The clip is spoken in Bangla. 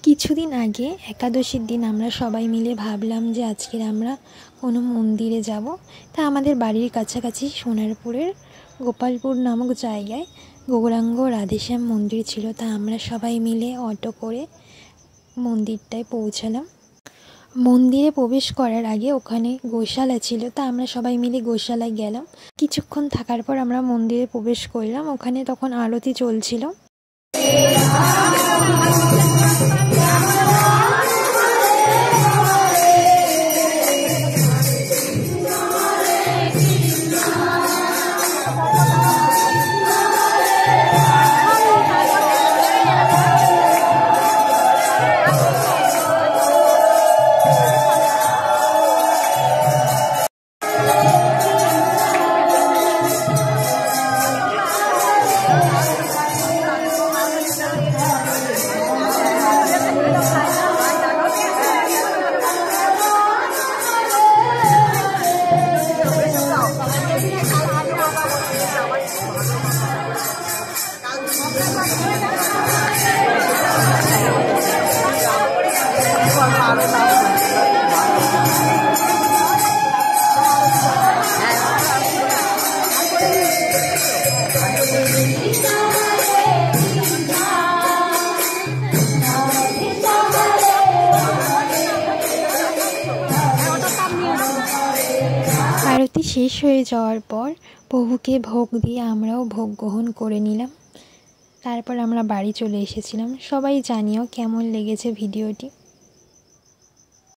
কিছুদিন আগে একাদশীর দিন আমরা সবাই মিলে ভাবলাম যে আজকের আমরা কোনো মন্দিরে যাব। তা আমাদের বাড়ির কাছাকাছি সোনারপুরের গোপালপুর নামক জায়গায় গৌরাঙ্গ রাধেশ্যাম মন্দির ছিল। তা আমরা সবাই মিলে অটো করে মন্দিরটায় পৌঁছালাম। মন্দিরে প্রবেশ করার আগে ওখানে গোশালা ছিল, তা আমরা সবাই মিলে গোশালায় গেলাম। কিছুক্ষণ থাকার পর আমরা মন্দিরে প্রবেশ করলাম। ওখানে তখন আরতি চলছিল। আরতি শেষ হয়ে যাওয়ার পর প্রভুকে ভোগ দিয়ে আমরাও ভোগ গ্রহণ করে নিলাম। তারপর আমরা বাড়ি চলে এসেছিলাম। সবাই জানিও কেমন লেগেছে ভিডিওটি।